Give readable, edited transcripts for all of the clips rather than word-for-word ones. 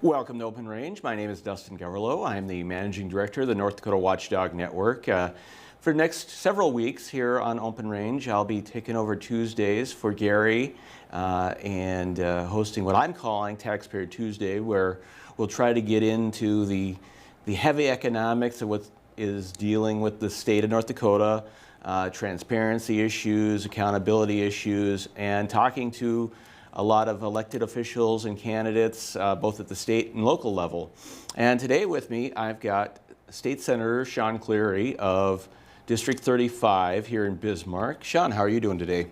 Welcome to Open Range. My name is Dustin Goverlow. I'm the Managing Director of the North Dakota Watchdog Network. For the next several weeks here on Open Range, I'll be taking over Tuesdays for Gary and hosting what I'm calling Taxpayer Tuesday, where we'll try to get into the heavy economics of what is dealing with the state of North Dakota, transparency issues, accountability issues, and talking to a lot of elected officials and candidates, both at the state and local level. And today with me, I've got State Senator Sean Cleary of District 35 here in Bismarck. Sean, how are you doing today?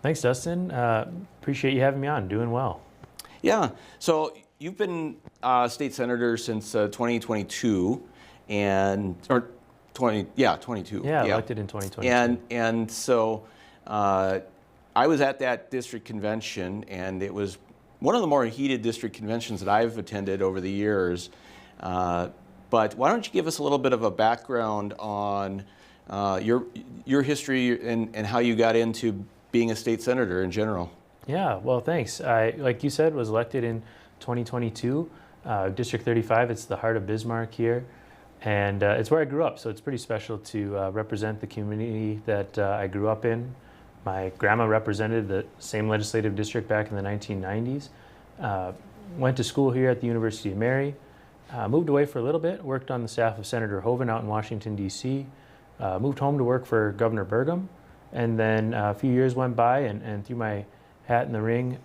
Thanks, Dustin. Appreciate you having me on. Doing well. Yeah, so you've been State Senator since 2022, and, or 22. Yeah, elected in 2022. And so, I was at that district convention, and it was one of the more heated district conventions that I've attended over the years. But why don't you give us a little bit of a background on your history and how you got into being a state senator in general? Yeah, well, thanks. I, like you said, was elected in 2022. District 35, it's the heart of Bismarck here. And it's where I grew up, so it's pretty special to represent the community that I grew up in. My grandma represented the same legislative district back in the 1990s. Went to school here at the University of Mary. Moved away for a little bit, worked on the staff of Senator Hoeven out in Washington, D.C. Moved home to work for Governor Burgum. And then a few years went by and threw my hat in the ring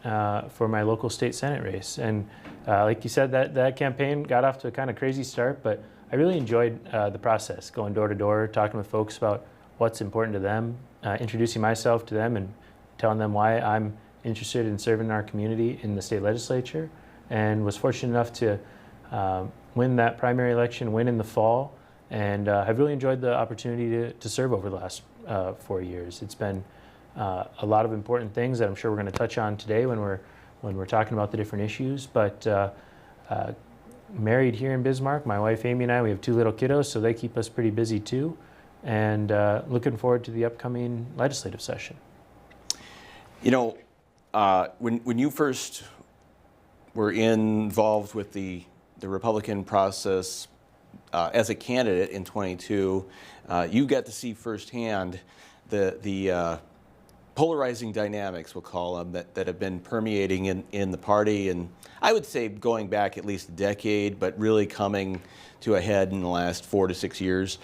for my local state Senate race. And like you said, that campaign got off to a kind of crazy start, but I really enjoyed the process, going door to door, talking with folks about what's important to them, introducing myself to them and telling them why I'm interested in serving our community in the state legislature, and was fortunate enough to win that primary election, win in the fall, and have really enjoyed the opportunity to serve over the last 4 years. It's been a lot of important things that I'm sure we're going to touch on today when we're talking about the different issues, but married here in Bismarck, my wife Amy and I, we have 2 little kiddos, so they keep us pretty busy too. And looking forward to the upcoming legislative session. You know, when you first were involved with the Republican process as a candidate in 22, you got to see firsthand the polarizing dynamics, we'll call them, that have been permeating in the party, and I would say going back at least a decade, but really coming to a head in the last 4 to 6 years.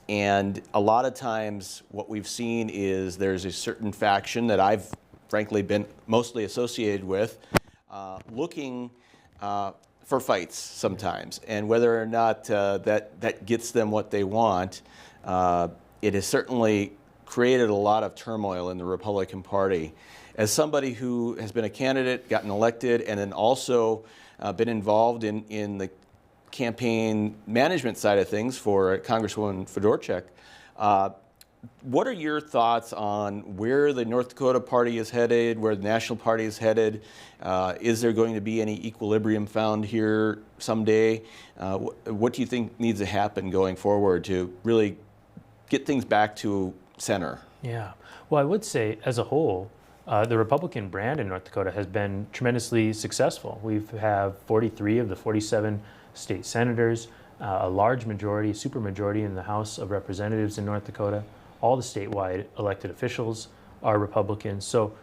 And a lot of times what we've seen is there's a certain faction that I've frankly been mostly associated with looking for fights sometimes. And whether or not that gets them what they want, it has certainly created a lot of turmoil in the Republican Party. As somebody who has been a candidate, gotten elected, and then also been involved in the campaign management side of things for Congresswoman Fedorchak, what are your thoughts on where the North Dakota Party is headed, where the National Party is headed? Is there going to be any equilibrium found here someday? What do you think needs to happen going forward to really get things back to center? Yeah, well, I would say as a whole, the Republican brand in North Dakota has been tremendously successful. We have 43 of the 47 state senators, a large majority, supermajority in the House of Representatives in North Dakota. All the statewide elected officials are Republicans. So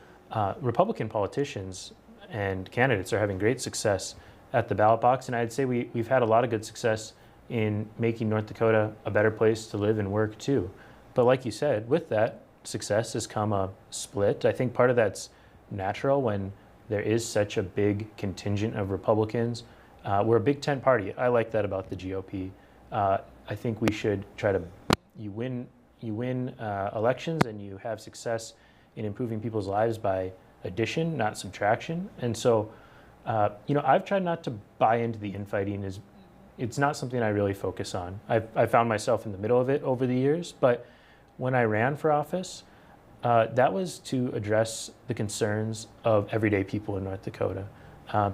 Republican politicians and candidates are having great success at the ballot box. And I'd say we've had a lot of good success in making North Dakota a better place to live and work too. But like you said, with that success has come a split. I think part of that's natural when there is such a big contingent of Republicans. We're a big tent party. I like that about the GOP. I think we should try to, you win elections and you have success in improving people's lives by addition, not subtraction. And so, I've tried not to buy into the infighting. It's not something I really focus on. I found myself in the middle of it over the years, but when I ran for office, that was to address the concerns of everyday people in North Dakota.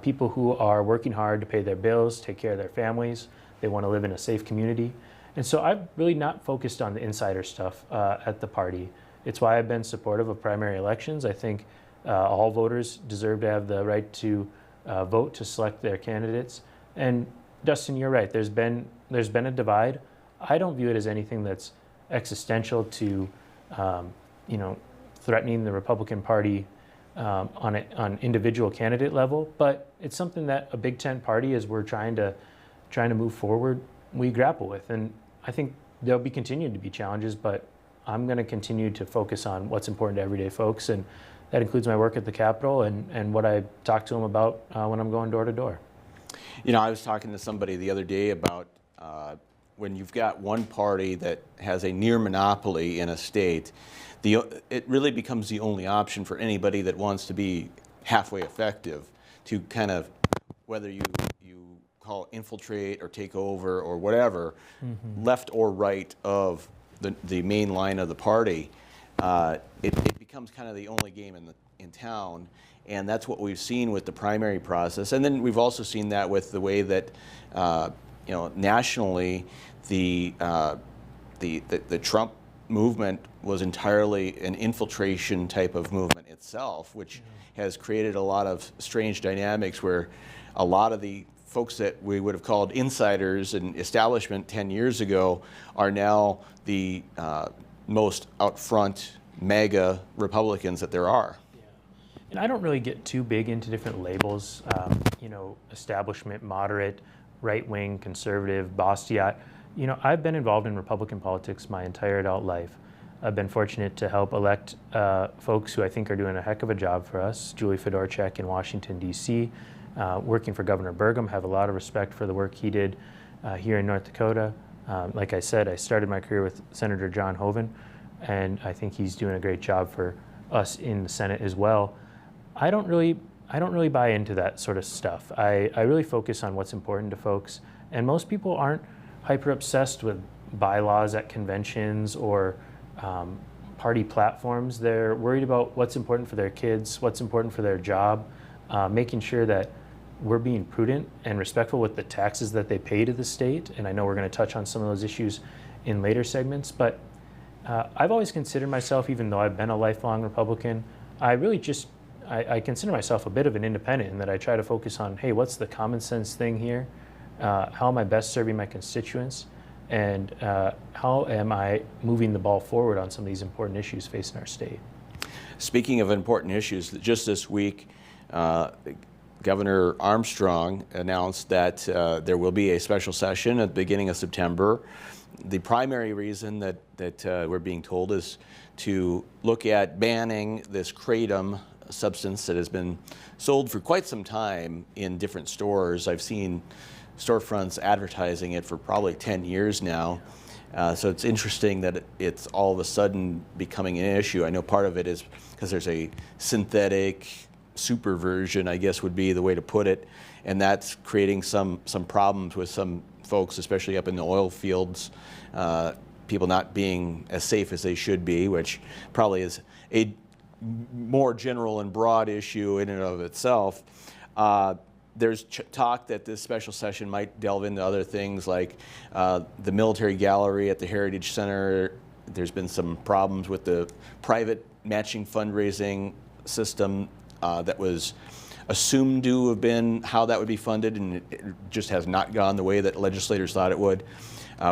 People who are working hard to pay their bills, take care of their families. They want to live in a safe community. And so I've really not focused on the insider stuff at the party. It's why I've been supportive of primary elections. I think all voters deserve to have the right to vote to select their candidates. And Dustin, you're right. There's been a divide. I don't view it as anything that's existential to, you know, threatening the Republican Party on individual candidate level. But it's something that a Big Tent party, as we're trying to move forward, we grapple with. And I think there'll be continued to be challenges, but I'm going to continue to focus on what's important to everyday folks, and that includes my work at the Capitol and what I talk to them about when I'm going door to door. You know, I was talking to somebody the other day about when you've got one party that has a near monopoly in a state, it really becomes the only option for anybody that wants to be halfway effective to kind of, whether you call infiltrate or take over or whatever, left or right of the main line of the party, it becomes kind of the only game in town. And that's what we've seen with the primary process. And then we've also seen that with the way that, you know, nationally, the Trump movement was entirely an infiltration type of movement itself, which has created a lot of strange dynamics where a lot of the folks that we would have called insiders and establishment 10 years ago are now the most out front MAGA Republicans that there are. And I don't really get too big into different labels, you know, establishment, moderate, right-wing, conservative, Bastiat. You know, I've been involved in Republican politics my entire adult life. I've been fortunate to help elect folks who I think are doing a heck of a job for us. Julie Fedorchak in Washington, D.C., working for Governor Burgum, have a lot of respect for the work he did here in North Dakota. Like I said, I started my career with Senator John Hoeven, and I think he's doing a great job for us in the Senate as well. I don't really buy into that sort of stuff. I really focus on what's important to folks, and most people aren't hyper obsessed with bylaws at conventions or party platforms. They're worried about what's important for their kids, what's important for their job, making sure that we're being prudent and respectful with the taxes that they pay to the state. And I know we're going to touch on some of those issues in later segments, but I've always considered myself, even though I've been a lifelong Republican, I consider myself a bit of an independent in that I try to focus on, hey, what's the common sense thing here? How am I best serving my constituents? And how am I moving the ball forward on some of these important issues facing our state? Speaking of important issues, just this week, Governor Armstrong announced that there will be a special session at the beginning of September. The primary reason that we're being told is to look at banning this kratom substance that has been sold for quite some time in different stores. I've seen storefronts advertising it for probably 10 years now. So it's interesting that it's all of a sudden becoming an issue. I know part of it is because there's a synthetic super version, I guess would be the way to put it, and that's creating some problems with some folks, especially up in the oil fields, people not being as safe as they should be, which probably is a more general and broad issue in and of itself. There's talk that this special session might delve into other things like the military gallery at the Heritage Center. There's been some problems with the private matching fundraising system that was assumed to have been how that would be funded, and it just has not gone the way that legislators thought it would.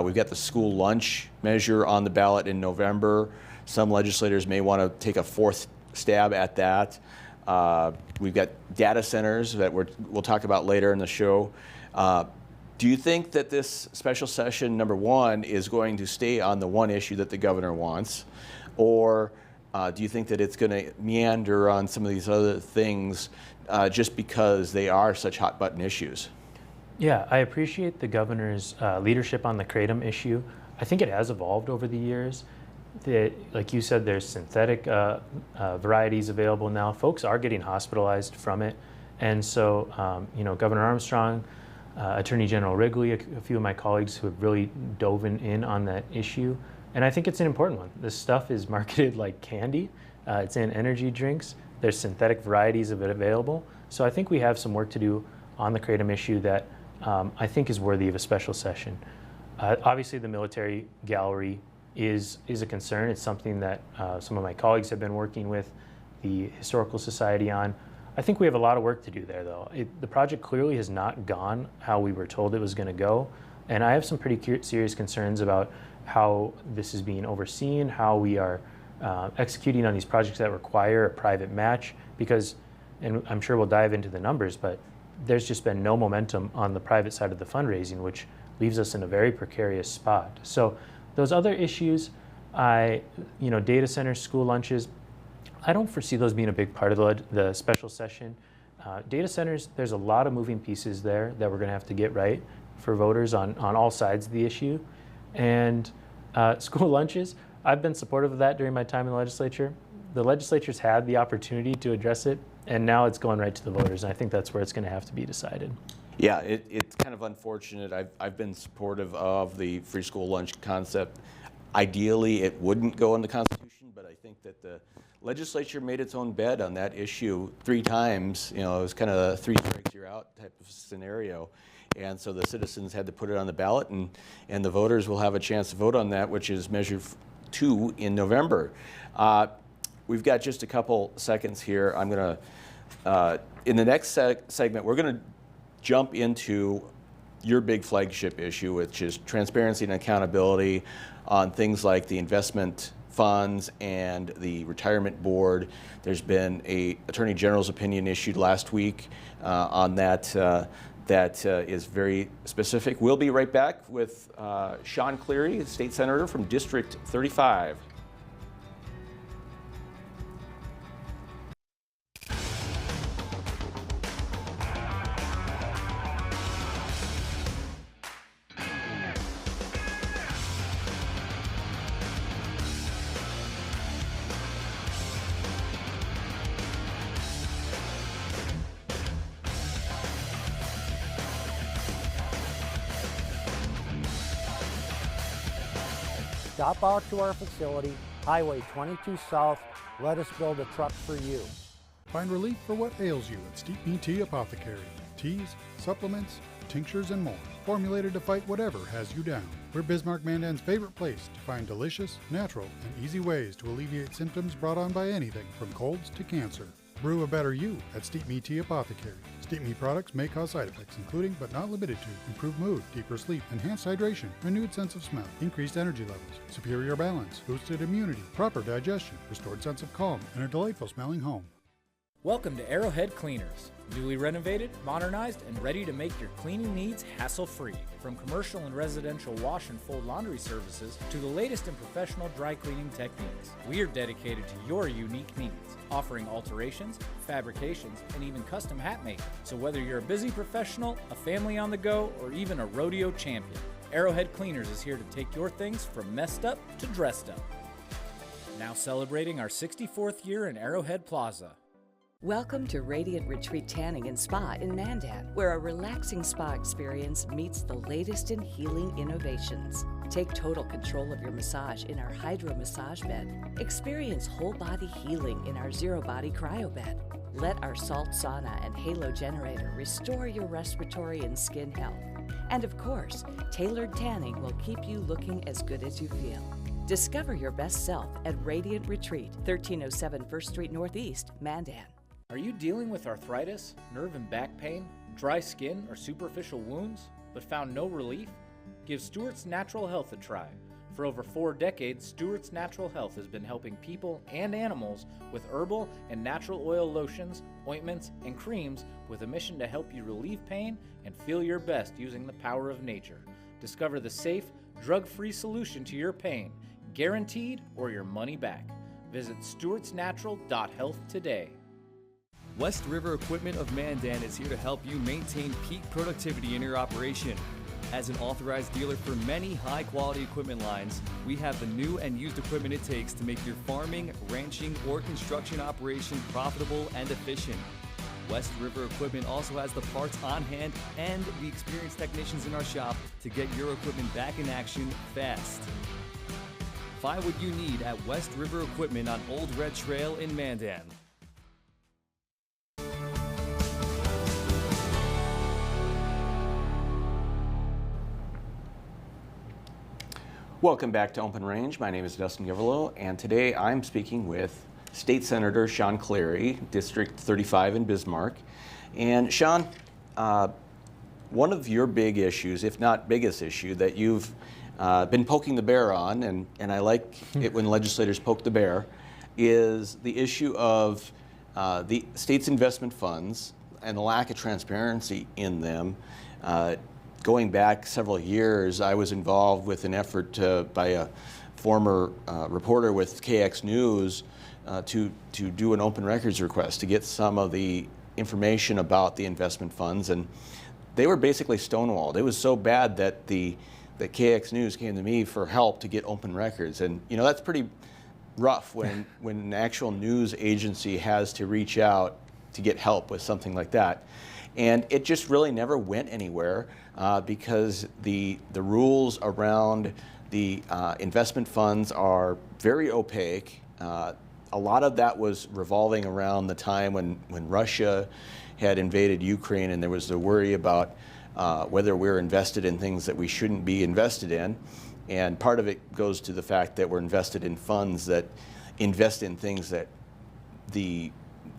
We've got the school lunch measure on the ballot in November. Some legislators may want to take a fourth stab at that. We've got data centers that we'll talk about later in the show. Do you think that this special session, number one, is going to stay on the one issue that the governor wants? Or do you think that it's going to meander on some of these other things just because they are such hot button issues? Yeah, I appreciate the governor's leadership on the kratom issue. I think it has evolved over the years. Like you said, there's synthetic varieties available now. Folks are getting hospitalized from it. And so, you know, Governor Armstrong, Attorney General Wrigley, a few of my colleagues who have really dove in on that issue. And I think it's an important one. This stuff is marketed like candy. It's in energy drinks. There's synthetic varieties of it available. So I think we have some work to do on the kratom issue that I think is worthy of a special session. Obviously, the military gallery is a concern. It's something that some of my colleagues have been working with the Historical Society on. I think we have a lot of work to do there, though. The project clearly has not gone how we were told it was going to go, and I have some pretty serious concerns about how this is being overseen, how we are executing on these projects that require a private match, because, and I'm sure we'll dive into the numbers, but there's just been no momentum on the private side of the fundraising, which leaves us in a very precarious spot. So those other issues, data centers, school lunches, I don't foresee those being a big part of the special session. Data centers, there's a lot of moving pieces there that we're going to have to get right for voters on all sides of the issue. And school lunches, I've been supportive of that during my time in the legislature. The legislature's had the opportunity to address it, and now it's going right to the voters, and I think that's where it's going to have to be decided. Yeah, it's kind of unfortunate. I've been supportive of the free school lunch concept. Ideally, it wouldn't go in the Constitution, but I think that the legislature made its own bed on that issue 3 times. You know, it was kind of a 3 strikes you're out type of scenario. And so the citizens had to put it on the ballot, and the voters will have a chance to vote on that, which is Measure 2 in November. We've got just a couple seconds here. I'm going to, in the next segment, we're going to jump into your big flagship issue, which is transparency and accountability on things like the investment funds and the retirement board. There's been a Attorney General's opinion issued last week on that. That is very specific. We'll be right back with Sean Cleary, State Senator from District 35. Stop out to our facility, Highway 22 South. Let us build a truck for you. Find relief for what ails you at Steep Me Tea Apothecary. Teas, supplements, tinctures, and more. Formulated to fight whatever has you down. We're Bismarck Mandan's favorite place to find delicious, natural, and easy ways to alleviate symptoms brought on by anything from colds to cancer. Brew a better you at Steep Me Tea Apothecary. Steep Me products may cause side effects, including but not limited to improved mood, deeper sleep, enhanced hydration, renewed sense of smell, increased energy levels, superior balance, boosted immunity, proper digestion, restored sense of calm, and a delightful smelling home. Welcome to Arrowhead Cleaners. Newly renovated, modernized, and ready to make your cleaning needs hassle-free. From commercial and residential wash and fold laundry services to the latest in professional dry cleaning techniques, we are dedicated to your unique needs, offering alterations, fabrications, and even custom hat making. So whether you're a busy professional, a family on the go, or even a rodeo champion, Arrowhead Cleaners is here to take your things from messed up to dressed up. Now celebrating our 64th year in Arrowhead Plaza. Welcome to Radiant Retreat Tanning and Spa in Mandan, where a relaxing spa experience meets the latest in healing innovations. Take total control of your massage in our Hydro Massage Bed. Experience whole body healing in our Zero Body Cryo Bed. Let our salt sauna and halo generator restore your respiratory and skin health. And of course, tailored tanning will keep you looking as good as you feel. Discover your best self at Radiant Retreat, 1307 First Street Northeast, Mandan. Are you dealing with arthritis, nerve and back pain, dry skin, or superficial wounds, but found no relief? Give Stewart's Natural Health a try. For over 4 decades, Stewart's Natural Health has been helping people and animals with herbal and natural oil lotions, ointments, and creams with a mission to help you relieve pain and feel your best using the power of nature. Discover the safe, drug-free solution to your pain, guaranteed or your money back. Visit stewartsnatural.health today. West River Equipment of Mandan is here to help you maintain peak productivity in your operation. As an authorized dealer for many high-quality equipment lines, we have the new and used equipment it takes to make your farming, ranching, or construction operation profitable and efficient. West River Equipment also has the parts on hand and the experienced technicians in our shop to get your equipment back in action fast. Find what you need at West River Equipment on Old Red Trail in Mandan. Welcome back to Open Range. My name is Dustin Giverlo, and today I'm speaking with State Senator Sean Cleary, District 35 in Bismarck. And Sean, one of your big issues, if not biggest issue, that you've been poking the bear on, and I like it when legislators poke the bear, is the issue of the state's investment funds and the lack of transparency in them. Going back several years, I was involved with an effort by a former reporter with KX News to do an open records request to get some of the information about the investment funds, and they were basically stonewalled. It was so bad that the KX News came to me for help to get open records, and you know that's pretty rough when an actual news agency has to reach out to get help with something like that. And it just really never went anywhere because the rules around the investment funds are very opaque. A lot of that was revolving around the time when Russia had invaded Ukraine, and there was the worry about whether we're invested in things that we shouldn't be invested in. And part of it goes to the fact that we're invested in funds that invest in things that the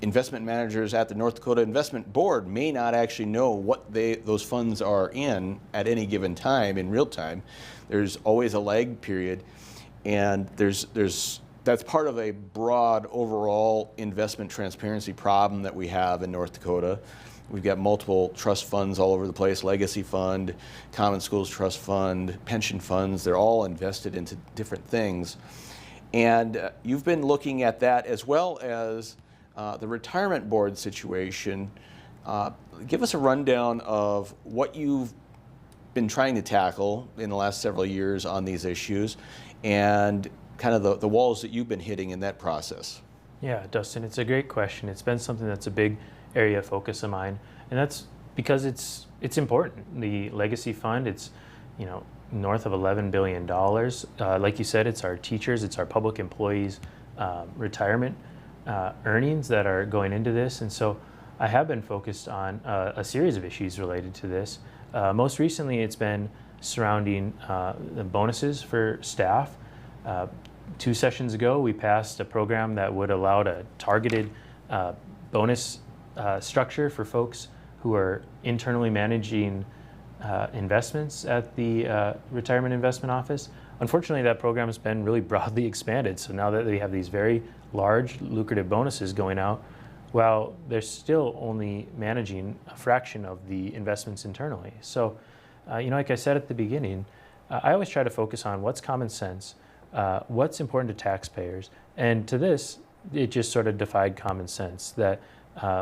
investment managers at the North Dakota Investment Board may not actually know what those funds are in at any given time in real time. There's always a lag period, and that's part of a broad overall investment transparency problem that we have in North Dakota. We've got multiple trust funds all over the place, Legacy Fund, Common Schools Trust Fund, pension funds. They're all invested into different things. And you've been looking at that as well as the retirement board situation. Give us a rundown of what you've been trying to tackle in the last several years on these issues and kind of the walls that you've been hitting in that process. Yeah, Dustin, it's a great question. It's been something that's a big area of focus of mine, and that's because it's important. The Legacy Fund, it's north of $11 billion. Like you said, it's our teachers, it's our public employees' retirement earnings that are going into this, and so I have been focused on a series of issues related to this. Most recently, it's been surrounding the bonuses for staff. 2 sessions ago, we passed a program that would allow a targeted bonus structure for folks who are internally managing investments at the Retirement Investment Office. Unfortunately, that program has been really broadly expanded. So now that they have these very large, lucrative bonuses going out, while they're still only managing a fraction of the investments internally. So, like I said at the beginning, I always try to focus on what's common sense, what's important to taxpayers, and to this, it just sort of defied common sense that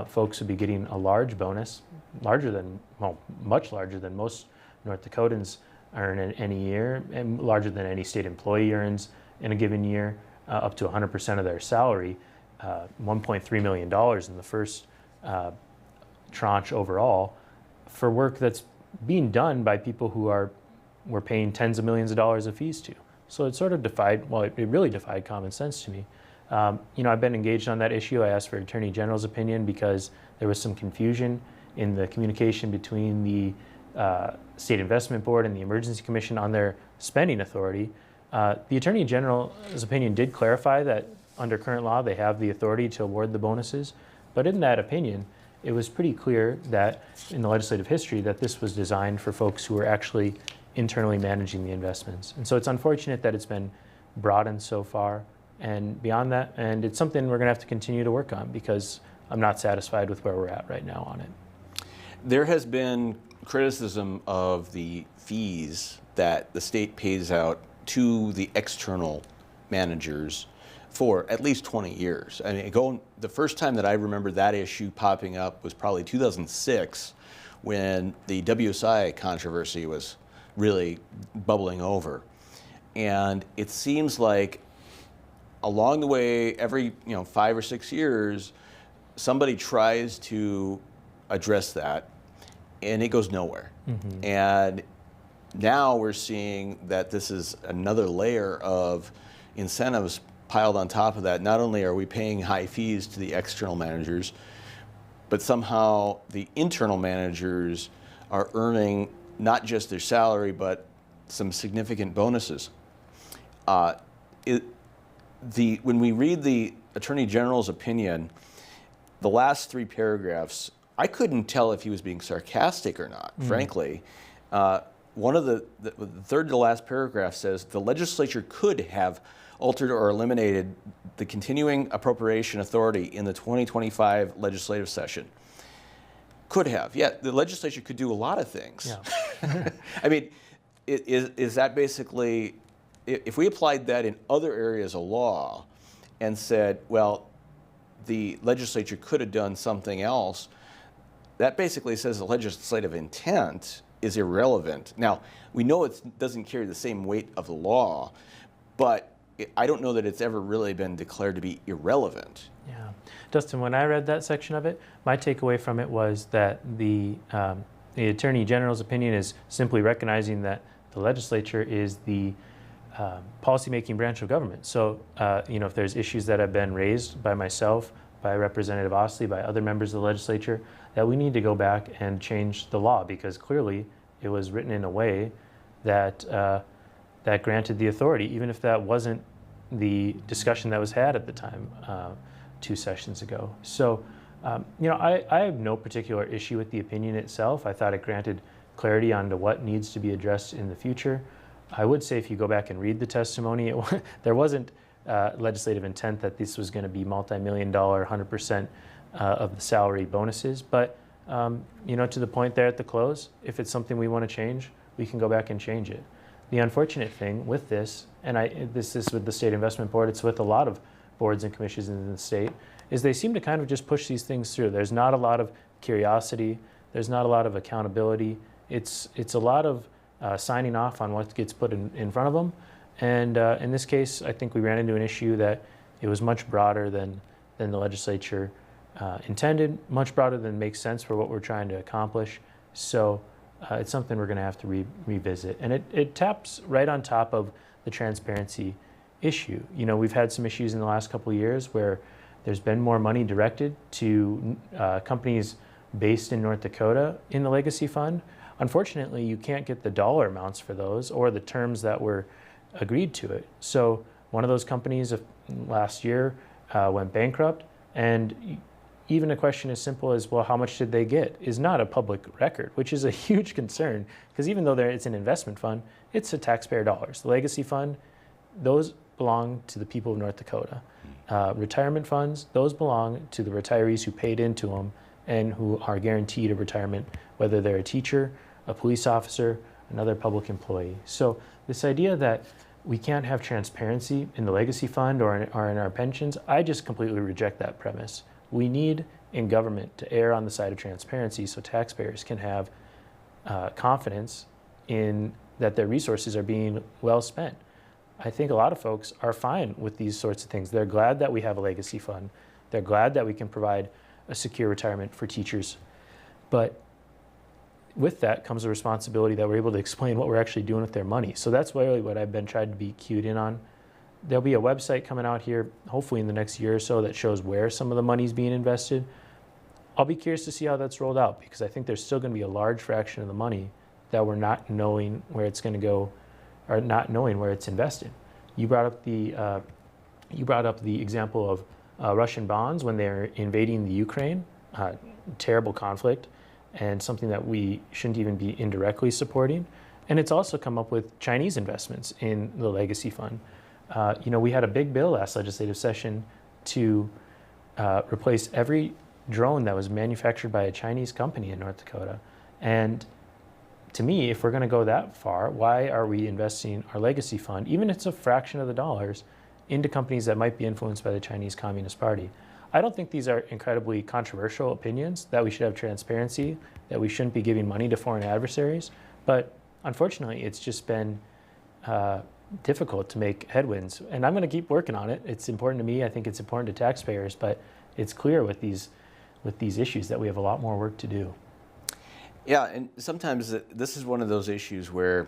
folks would be getting a large bonus, much larger than most North Dakotans earn in any year, and larger than any state employee earns in a given year, up to 100% of their salary, $1.3 million in the first tranche overall, for work that's being done by people who we're paying tens of millions of dollars of fees to. So it sort of it really defied common sense to me. I've been engaged on that issue. I asked for Attorney General's opinion because there was some confusion in the communication between the State Investment Board and the Emergency Commission on their spending authority. The Attorney General's opinion did clarify that under current law they have the authority to award the bonuses, but in that opinion it was pretty clear that in the legislative history that this was designed for folks who were actually internally managing the investments. And so it's unfortunate that it's been broadened so far and beyond that, and it's something we're going to have to continue to work on because I'm not satisfied with where we're at right now on it. There has been criticism of the fees that the state pays out to the external managers for at least 20 years. I mean, the first time that I remember that issue popping up was probably 2006 when the WSI controversy was really bubbling over. And it seems like along the way, every 5 or 6 years, somebody tries to address that, and it goes nowhere. Mm-hmm. And now we're seeing that this is another layer of incentives piled on top of that. Not only are we paying high fees to the external managers, but somehow the internal managers are earning not just their salary, but some significant bonuses. When we read the Attorney General's opinion, the last 3 paragraphs, I couldn't tell if he was being sarcastic or not, frankly. One of the third to last paragraph says the legislature could have altered or eliminated the continuing appropriation authority in the 2025 legislative session. Could have. Yeah, the legislature could do a lot of things. Yeah. I mean, is that basically, if we applied that in other areas of law and said, well, the legislature could have done something else, that basically says the legislative intent is irrelevant. Now, we know it doesn't carry the same weight of the law, but I don't know that it's ever really been declared to be irrelevant. Yeah. Dustin, when I read that section of it, my takeaway from it was that the Attorney General's opinion is simply recognizing that the legislature is the policymaking branch of government. So, if there's issues that have been raised by myself, by Representative Ostley, by other members of the legislature, that we need to go back and change the law, because clearly it was written in a way that that granted the authority, even if that wasn't the discussion that was had at the time 2 sessions ago. So, I have no particular issue with the opinion itself. I thought it granted clarity onto what needs to be addressed in the future. I would say if you go back and read the testimony, there wasn't legislative intent that this was going to be multi-million-dollar, 100% of the salary bonuses. But, to the point there at the close, if it's something we want to change, we can go back and change it. The unfortunate thing with this, and this is with the State Investment Board, it's with a lot of boards and commissions in the state, is they seem to kind of just push these things through. There's not a lot of curiosity. There's not a lot of accountability. It's a lot of signing off on what gets put in front of them. And in this case, I think we ran into an issue that it was much broader than the legislature intended, much broader than makes sense for what we're trying to accomplish. So it's something we're going to have to revisit. And it taps right on top of the transparency issue. We've had some issues in the last couple of years where there's been more money directed to companies based in North Dakota in the Legacy Fund. Unfortunately, you can't get the dollar amounts for those or the terms that were agreed to it. So one of those companies last year went bankrupt, and even a question as simple as, well, how much did they get, is not a public record, which is a huge concern, because even though it's an investment fund, it's a taxpayer dollars. The Legacy Fund, those belong to the people of North Dakota. Retirement funds, those belong to the retirees who paid into them and who are guaranteed a retirement, whether they're a teacher, a police officer, another public employee. So this idea that we can't have transparency in the Legacy Fund or in our pensions, I just completely reject that premise. We need in government to err on the side of transparency so taxpayers can have confidence in that their resources are being well spent. I think a lot of folks are fine with these sorts of things. They're glad that we have a Legacy Fund. They're glad that we can provide a secure retirement for teachers. But with that comes a responsibility that we're able to explain what we're actually doing with their money. So that's really what I've been trying to be cued in on. There'll be a website coming out here, hopefully in the next year or so, that shows where some of the money's being invested. I'll be curious to see how that's rolled out, because I think there's still going to be a large fraction of the money that we're not knowing where it's going to go, or not knowing where it's invested. You brought up the example of Russian bonds when they're invading the Ukraine. Terrible conflict, and something that we shouldn't even be indirectly supporting. And it's also come up with Chinese investments in the Legacy Fund. We had a big bill last legislative session to replace every drone that was manufactured by a Chinese company in North Dakota. And to me, if we're going to go that far, why are we investing our Legacy Fund, even if it's a fraction of the dollars, into companies that might be influenced by the Chinese Communist Party? I don't think these are incredibly controversial opinions, that we should have transparency, that we shouldn't be giving money to foreign adversaries. But unfortunately, it's just been difficult to make headwinds. And I'm going to keep working on it. It's important to me. I think it's important to taxpayers. But it's clear with these issues that we have a lot more work to do. Yeah, and sometimes this is one of those issues where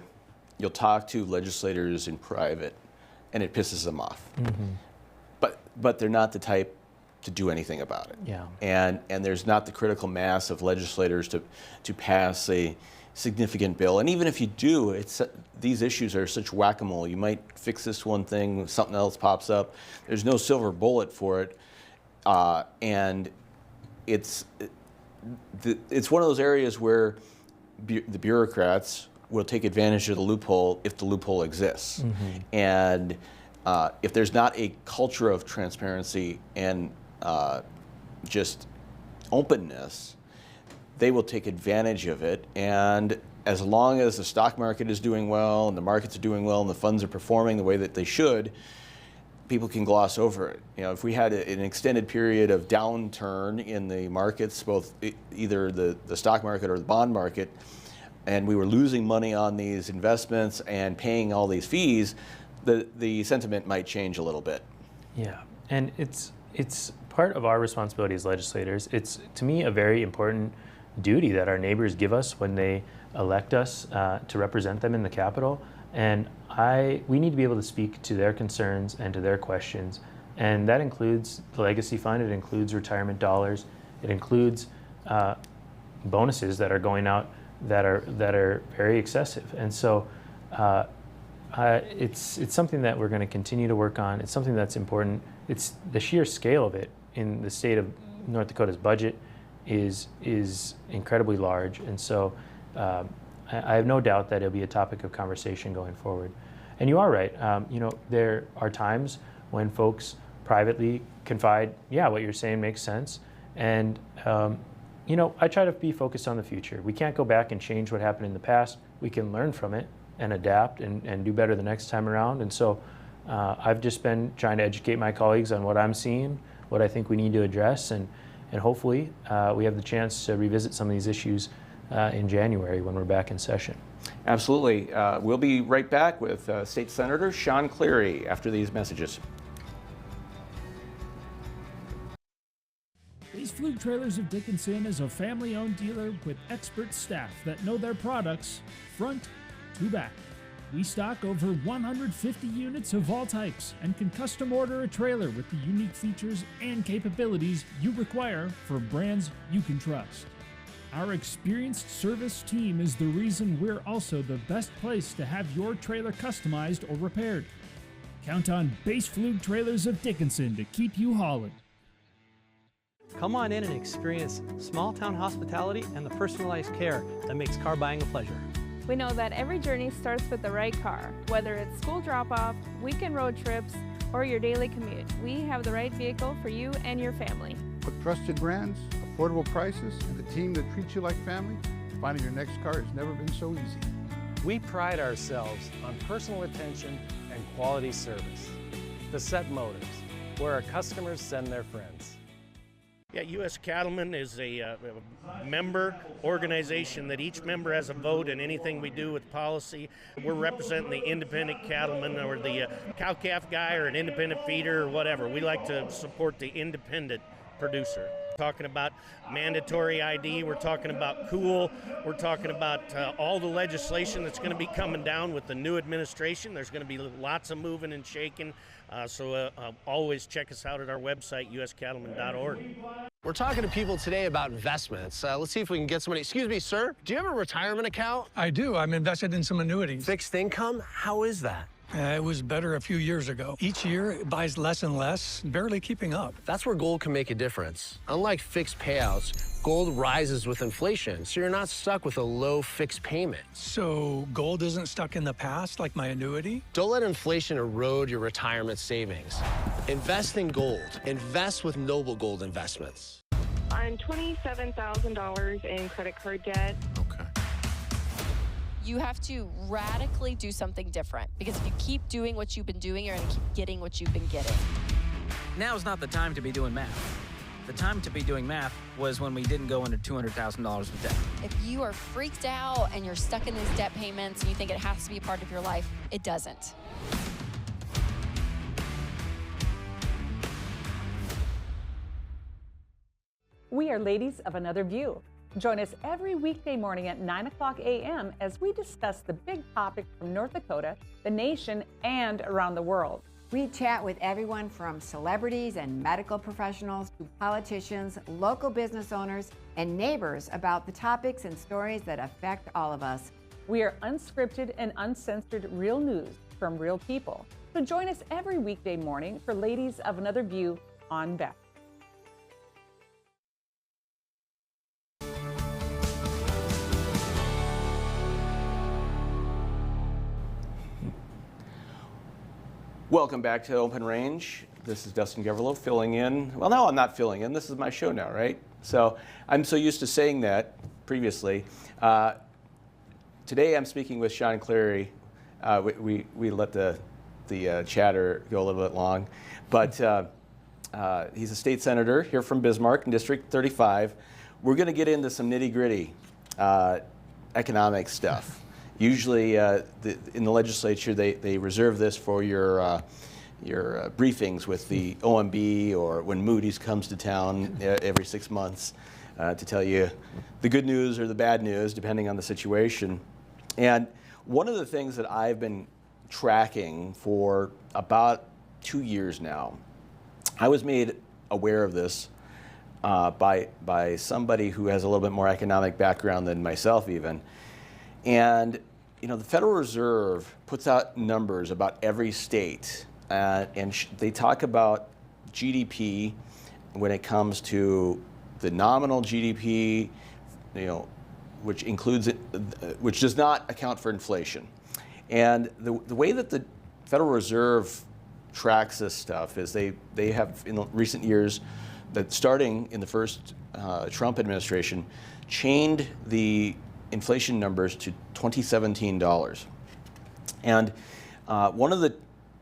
you'll talk to legislators in private, and it pisses them off. Mm-hmm. But they're not the type to do anything about it. Yeah. And there's not the critical mass of legislators to pass a significant bill. And even if you do, these issues are such whack-a-mole. You might fix this one thing, something else pops up. There's no silver bullet for it, and it's one of those areas where the bureaucrats will take advantage of the loophole if the loophole exists. And if there's not a culture of transparency and just openness, they will take advantage of it. And as long as the stock market is doing well and the markets are doing well and the funds are performing the way that they should, people can gloss over it. You know, if we had an extended period of downturn in the markets, both either the stock market or the bond market, and we were losing money on these investments and paying all these fees, the sentiment might change a little bit. Yeah, and it's part of our responsibility as legislators. It's, to me, a very important duty that our neighbors give us when they elect us to represent them in the Capitol. And we need to be able to speak to their concerns and to their questions. And that includes the Legacy Fund, it includes retirement dollars, it includes bonuses that are going out that are very excessive. And so it's something that we're going to continue to work on. It's something that's important. It's the sheer scale of it in the state of North Dakota's budget is incredibly large. And so I have no doubt that it'll be a topic of conversation going forward. And you are right. You know, there are times when folks privately confide, yeah, what you're saying makes sense. And you know, I try to be focused on the future. We can't go back and change what happened in the past. We can learn from it and adapt and do better the next time around. And so I've just been trying to educate my colleagues on what I'm seeing, what I think we need to address, and hopefully we have the chance to revisit some of these issues in January when we're back in session. Absolutely. We'll be right back with State Senator Sean Cleary after these messages. Base Flug Trailers of Dickinson is a family-owned dealer with expert staff that know their products front to back. We stock over 150 units of all types and can custom order a trailer with the unique features and capabilities you require for brands you can trust. Our experienced service team is the reason we're also the best place to have your trailer customized or repaired. Count on Base Flug Trailers of Dickinson to keep you hauling. Come on in and experience small-town hospitality and the personalized care that makes car buying a pleasure. We know that every journey starts with the right car. Whether it's school drop-off, weekend road trips, or your daily commute, we have the right vehicle for you and your family. With trusted brands, affordable prices, and a team that treats you like family, finding your next car has never been so easy. We pride ourselves on personal attention and quality service. Bassett Motors, where our customers send their friends. Yeah, U.S. Cattlemen is a member organization that each member has a vote in anything we do with policy. We're representing the independent cattleman or the cow-calf guy or an independent feeder or whatever. We like to support the independent producer. We're talking about mandatory ID, we're talking about COOL, we're talking about all the legislation that's going to be coming down with the new administration. There's going to be lots of moving and shaking. So always check us out at our website, uscattleman.org. We're talking to people today about investments. Let's see if we can get somebody. Excuse me, sir. Do you have a retirement account? I do. I'm invested in some annuities. Fixed income? How is that? It was better a few years ago. Each year, it buys less and less, barely keeping up. That's where gold can make a difference. Unlike fixed payouts, gold rises with inflation, so you're not stuck with a low fixed payment. So gold isn't stuck in the past like my annuity? Don't let inflation erode your retirement savings. Invest in gold. Invest with Noble Gold Investments. I'm $27,000 in credit card debt. Okay. You have to radically do something different, because if you keep doing what you've been doing, you're going to keep getting what you've been getting. Now's not the time to be doing math. The time to be doing math was when we didn't go into $200,000 of debt. If you are freaked out and you're stuck in these debt payments and you think it has to be a part of your life, it doesn't. We are ladies of Another View. Join us every weekday morning at 9:00 a.m. as we discuss the big topics from North Dakota, the nation, and around the world. We chat with everyone from celebrities and medical professionals to politicians, local business owners, and neighbors about the topics and stories that affect all of us. We are unscripted and uncensored real news from real people. So join us every weekday morning for Ladies of Another View on Beth. Welcome back to Open Range. This is Dustin Geverlow filling in. Well, no, I'm not filling in. This is my show now, right? So I'm so used to saying that previously. Today I'm speaking with Sean Cleary. We let the chatter go a little bit long, but he's a state senator here from Bismarck in District 35. We're going to get into some nitty-gritty economic stuff. Usually in the legislature, they reserve this for your briefings with the OMB or when Moody's comes to town every 6 months to tell you the good news or the bad news, depending on the situation. And one of the things that I've been tracking for about 2 years now, I was made aware of this by somebody who has a little bit more economic background than myself even. And you know, the Federal Reserve puts out numbers about every state, and they talk about GDP when it comes to the nominal GDP, you know, which includes which does not account for inflation. And the way that the Federal Reserve tracks this stuff is they have in recent years, that starting in the first Trump administration, chained the inflation numbers to $2017. And one of the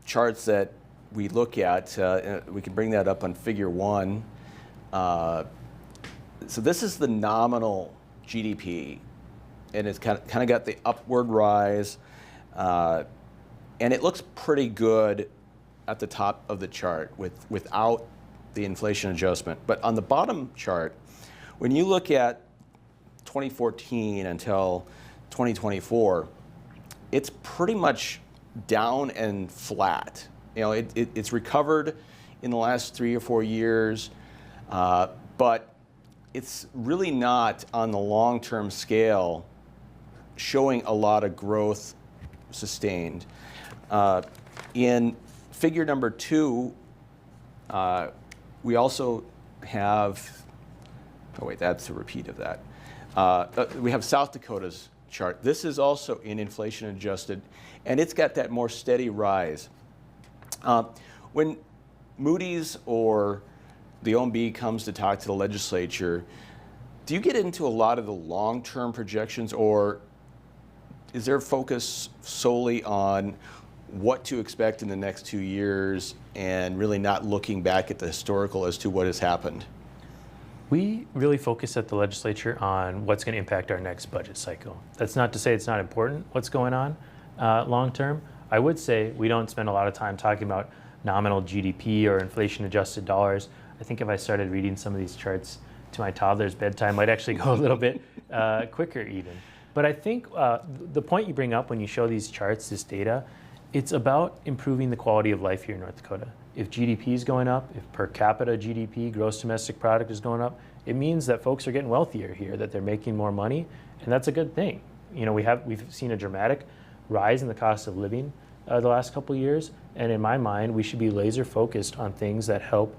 charts that we look at, we can bring that up on figure 1. So this is the nominal GDP, and it's kind of got the upward rise, and it looks pretty good at the top of the chart without the inflation adjustment. But on the bottom chart, when you look at 2014 until 2024, it's pretty much down and flat. You know, it's recovered in the last 3 or 4 years, but it's really not on the long-term scale showing a lot of growth sustained. In figure number 2, we also have, oh wait, that's a repeat of that. We have South Dakota's chart. This is also in inflation adjusted, and it's got that more steady rise. When Moody's or the OMB comes to talk to the legislature, do you get into a lot of the long-term projections, or is their focus solely on what to expect in the next 2 years and really not looking back at the historical as to what has happened? We really focus at the legislature on what's going to impact our next budget cycle. That's not to say it's not important what's going on long term. I would say we don't spend a lot of time talking about nominal GDP or inflation adjusted dollars. I think if I started reading some of these charts to my toddler's bedtime, might actually go a little bit quicker even. But I think the point you bring up when you show these charts, this data, it's about improving the quality of life here in North Dakota. If GDP is going up, if per capita GDP, gross domestic product, is going up, it means that folks are getting wealthier here, that they're making more money, and that's a good thing. You know, we've seen a dramatic rise in the cost of living the last couple of years, and in my mind, we should be laser focused on things that help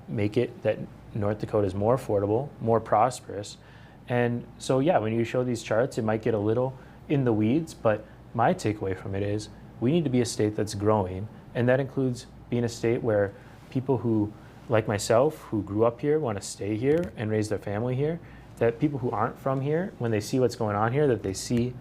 make it that North Dakota is more affordable, more prosperous. And so, yeah, when you show these charts, it might get a little in the weeds, but my takeaway from it is we need to be a state that's growing, and that includes being a state where people who, like myself, who grew up here, want to stay here and raise their family here, that people who aren't from here, when they see what's going on here, that they see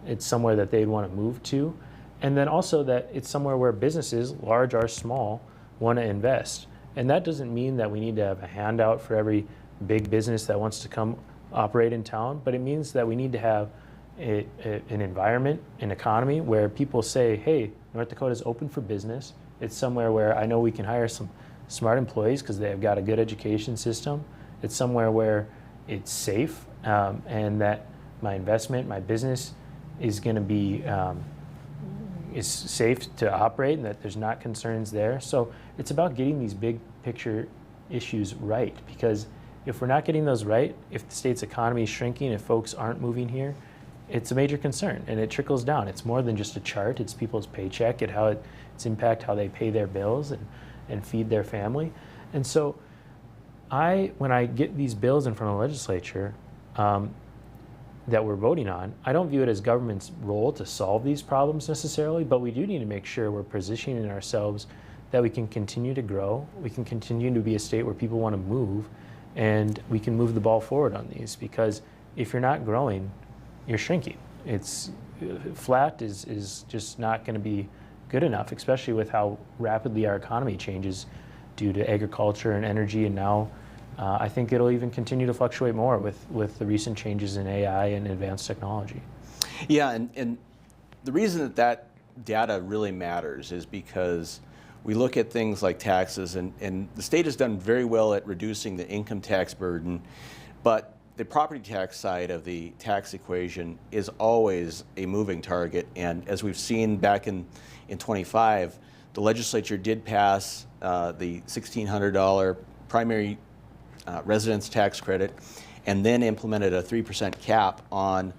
it's somewhere that they'd want to move to, and then also that it's somewhere where businesses, large or small, want to invest. And that doesn't mean that we need to have a handout for every big business that wants to come operate in town, but it means that we need to have an environment, an economy where people say, hey, North Dakota is open for business. It's somewhere where I know we can hire some smart employees because they've got a good education system. It's somewhere where it's safe and that my investment, my business is going to be is safe to operate and that there's not concerns there. So it's about getting these big picture issues right, because if we're not getting those right, if the state's economy is shrinking, if folks aren't moving here, it's a major concern, and it trickles down. It's more than just a chart. It's people's paycheck and how it's impact how they pay their bills and feed their family. And so when I get these bills in front of the legislature that we're voting on, I don't view it as government's role to solve these problems necessarily, but we do need to make sure we're positioning ourselves that we can continue to grow, we can continue to be a state where people want to move, and we can move the ball forward on these, because if you're not growing, you're shrinking. It's flat is just not going to be good enough, especially with how rapidly our economy changes due to agriculture and energy, and now I think it'll even continue to fluctuate more with the recent changes in AI and advanced technology. Yeah, and the reason that data really matters is because we look at things like taxes, and the state has done very well at reducing the income tax burden, but the property tax side of the tax equation is always a moving target. And as we've seen back in 25, the legislature did pass the $1,600 primary residence tax credit, and then implemented a 3% cap on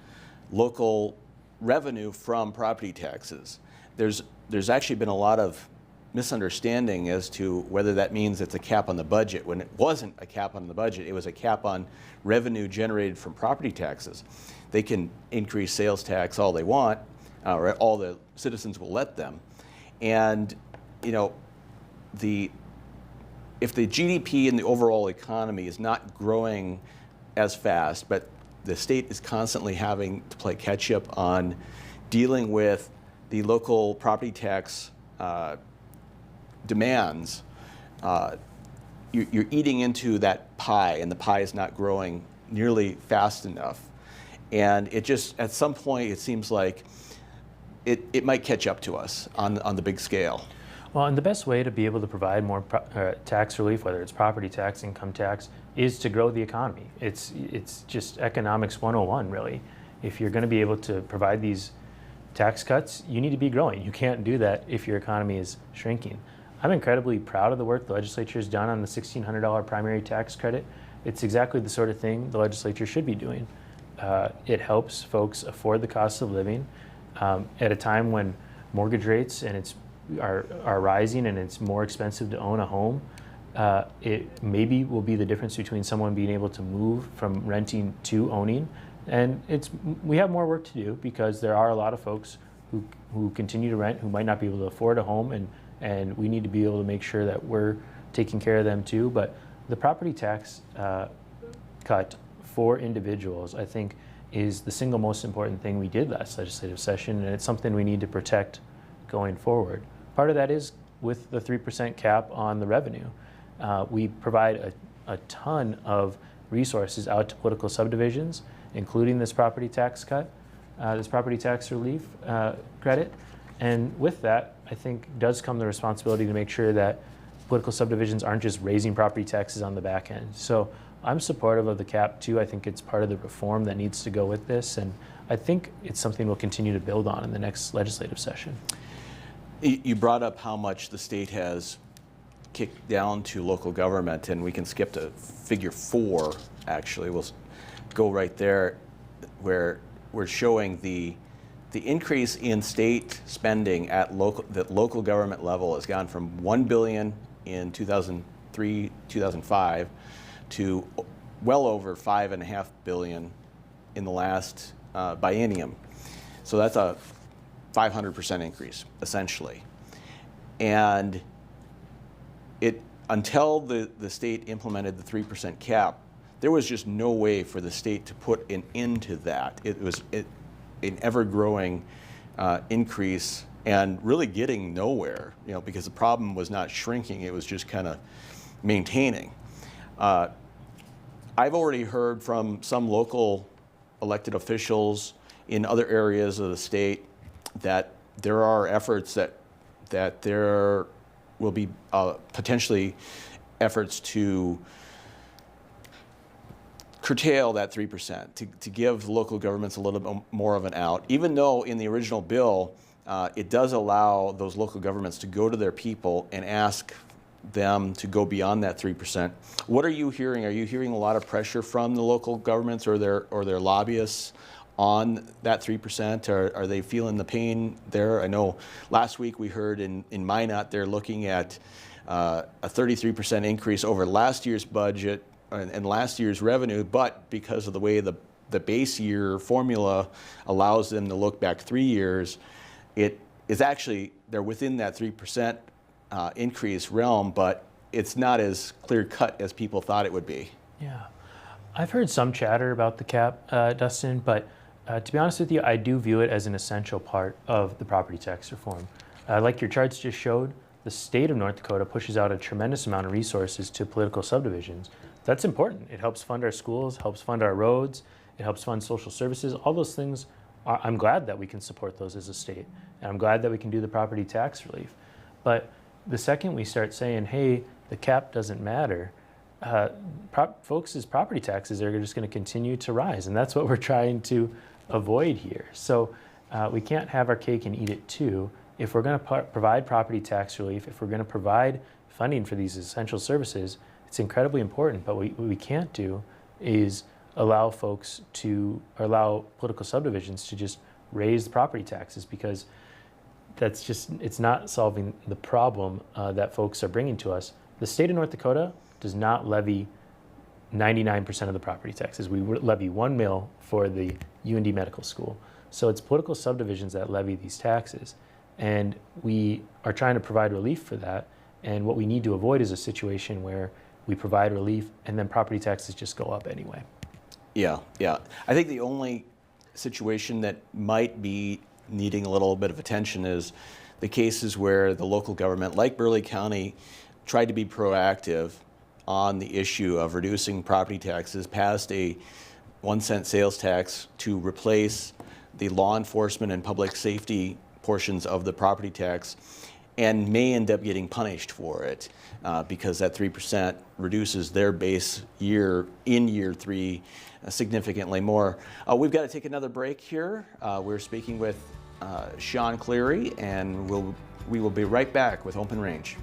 local revenue from property taxes. There's actually been a lot of misunderstanding as to whether that means it's a cap on the budget, when it wasn't a cap on the budget. It was a cap on revenue generated from property taxes. They can increase sales tax all they want, or all the citizens will let them. And you know, if the GDP and the overall economy is not growing as fast, but the state is constantly having to play catch up on dealing with the local property tax demands, you're eating into that pie, and the pie is not growing nearly fast enough. And it just, at some point, it seems like it might catch up to us on the big scale. Well, and the best way to be able to provide more tax relief, whether it's property tax, income tax, is to grow the economy. It's just economics 101, really. If you're going to be able to provide these tax cuts, you need to be growing. You can't do that if your economy is shrinking. I'm incredibly proud of the work the legislature has done on the $1,600 primary tax credit. It's exactly the sort of thing the legislature should be doing. It helps folks afford the cost of living at a time when mortgage rates are rising and it's more expensive to own a home. It maybe will be the difference between someone being able to move from renting to owning. And we have more work to do, because there are a lot of folks who continue to rent who might not be able to afford a home, and we need to be able to make sure that we're taking care of them too. But the property tax cut for individuals, I think, is the single most important thing we did last legislative session, and it's something we need to protect going forward. Part of that is with the 3% cap on the revenue. We provide a ton of resources out to political subdivisions, including this property tax cut, this property tax relief credit. And with that, I think does come the responsibility to make sure that political subdivisions aren't just raising property taxes on the back end. So I'm supportive of the cap too. I think it's part of the reform that needs to go with this, and I think it's something we'll continue to build on in the next legislative session. You brought up how much the state has kicked down to local government, and we can skip to figure 4, actually. We'll go right there, where we're showing the increase in state spending at the local government level has gone from $1 billion in 2003, 2005 to well over $5.5 billion in the last biennium. So that's a 500% increase, essentially. And until the state implemented the 3% cap, there was just no way for the state to put an end to that. It was an ever-growing increase, and really getting nowhere, because the problem was not shrinking, it was just kind of maintaining. I've already heard from some local elected officials in other areas of the state that there are efforts that there will be potentially efforts to curtail that 3%, to give local governments a little bit more of an out, even though in the original bill, it does allow those local governments to go to their people and ask them to go beyond that 3%. What are you hearing? Are you hearing a lot of pressure from the local governments or their lobbyists on that 3%? Are they feeling the pain there? I know last week we heard in Minot they're looking at a 33% increase over last year's budget and last year's revenue, but because of the way the base year formula allows them to look back 3 years, it is actually, they're within that 3% increase realm, but it's not as clear cut as people thought it would be. Yeah, I've heard some chatter about the cap, Dustin, but to be honest with you, I do view it as an essential part of the property tax reform. Like your charts just showed, the state of North Dakota pushes out a tremendous amount of resources to political subdivisions. That's important. It helps fund our schools, helps fund our roads, it helps fund social services. All those things, I'm glad that we can support those as a state. And I'm glad that we can do the property tax relief. But the second we start saying, hey, the cap doesn't matter, folks' property taxes are just going to continue to rise. And that's what we're trying to avoid here. So we can't have our cake and eat it too. If we're going to provide property tax relief, if we're going to provide funding for these essential services, it's incredibly important. But what we can't do is allow political subdivisions to just raise the property taxes, because that's just, it's not solving the problem that folks are bringing to us. The state of North Dakota does not levy 99% of the property taxes. We levy 1 mil for the UND Medical School. So it's political subdivisions that levy these taxes. And we are trying to provide relief for that. And what we need to avoid is a situation where we provide relief and then property taxes just go up anyway. Yeah. I think the only situation that might be needing a little bit of attention is the cases where the local government, like Burleigh County, tried to be proactive on the issue of reducing property taxes, passed a 1-cent sales tax to replace the law enforcement and public safety portions of the property tax, and may end up getting punished for it because that 3% reduces their base year in year 3 significantly more. We've got to take another break here. We're speaking with Sean Cleary, and we will be right back with Open Range.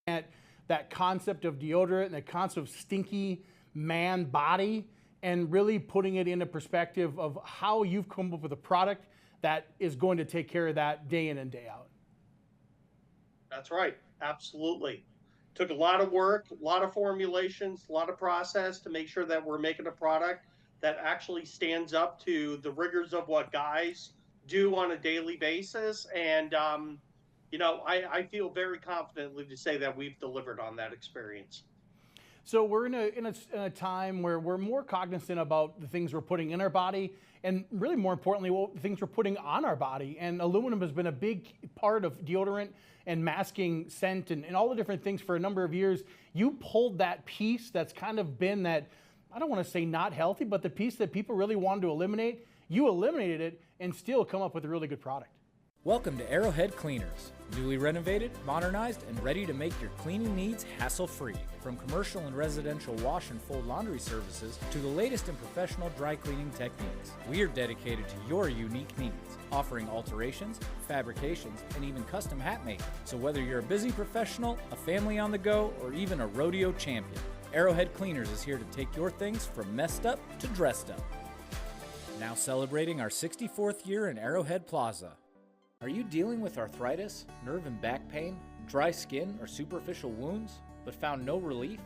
That concept of deodorant and the concept of stinky man body, and really putting it into perspective of how you've come up with a product that is going to take care of that day in and day out. That's right. Absolutely. Took a lot of work, a lot of formulations, a lot of process to make sure that we're making a product that actually stands up to the rigors of what guys do on a daily basis. And, I feel very confidently to say that we've delivered on that experience. So we're in a time where we're more cognizant about the things we're putting in our body, and really more importantly, the things we're putting on our body. And aluminum has been a big part of deodorant and masking scent and all the different things for a number of years. You pulled that piece that's kind of been that, I don't want to say not healthy, but the piece that people really wanted to eliminate. You eliminated it and still come up with a really good product. Welcome to Arrowhead Cleaners. Newly renovated, modernized, and ready to make your cleaning needs hassle-free. From commercial and residential wash and fold laundry services to the latest in professional dry cleaning techniques, we are dedicated to your unique needs, offering alterations, fabrications, and even custom hat making. So whether you're a busy professional, a family on the go, or even a rodeo champion, Arrowhead Cleaners is here to take your things from messed up to dressed up. Now celebrating our 64th year in Arrowhead Plaza. Are you dealing with arthritis, nerve and back pain, dry skin, or superficial wounds, but found no relief?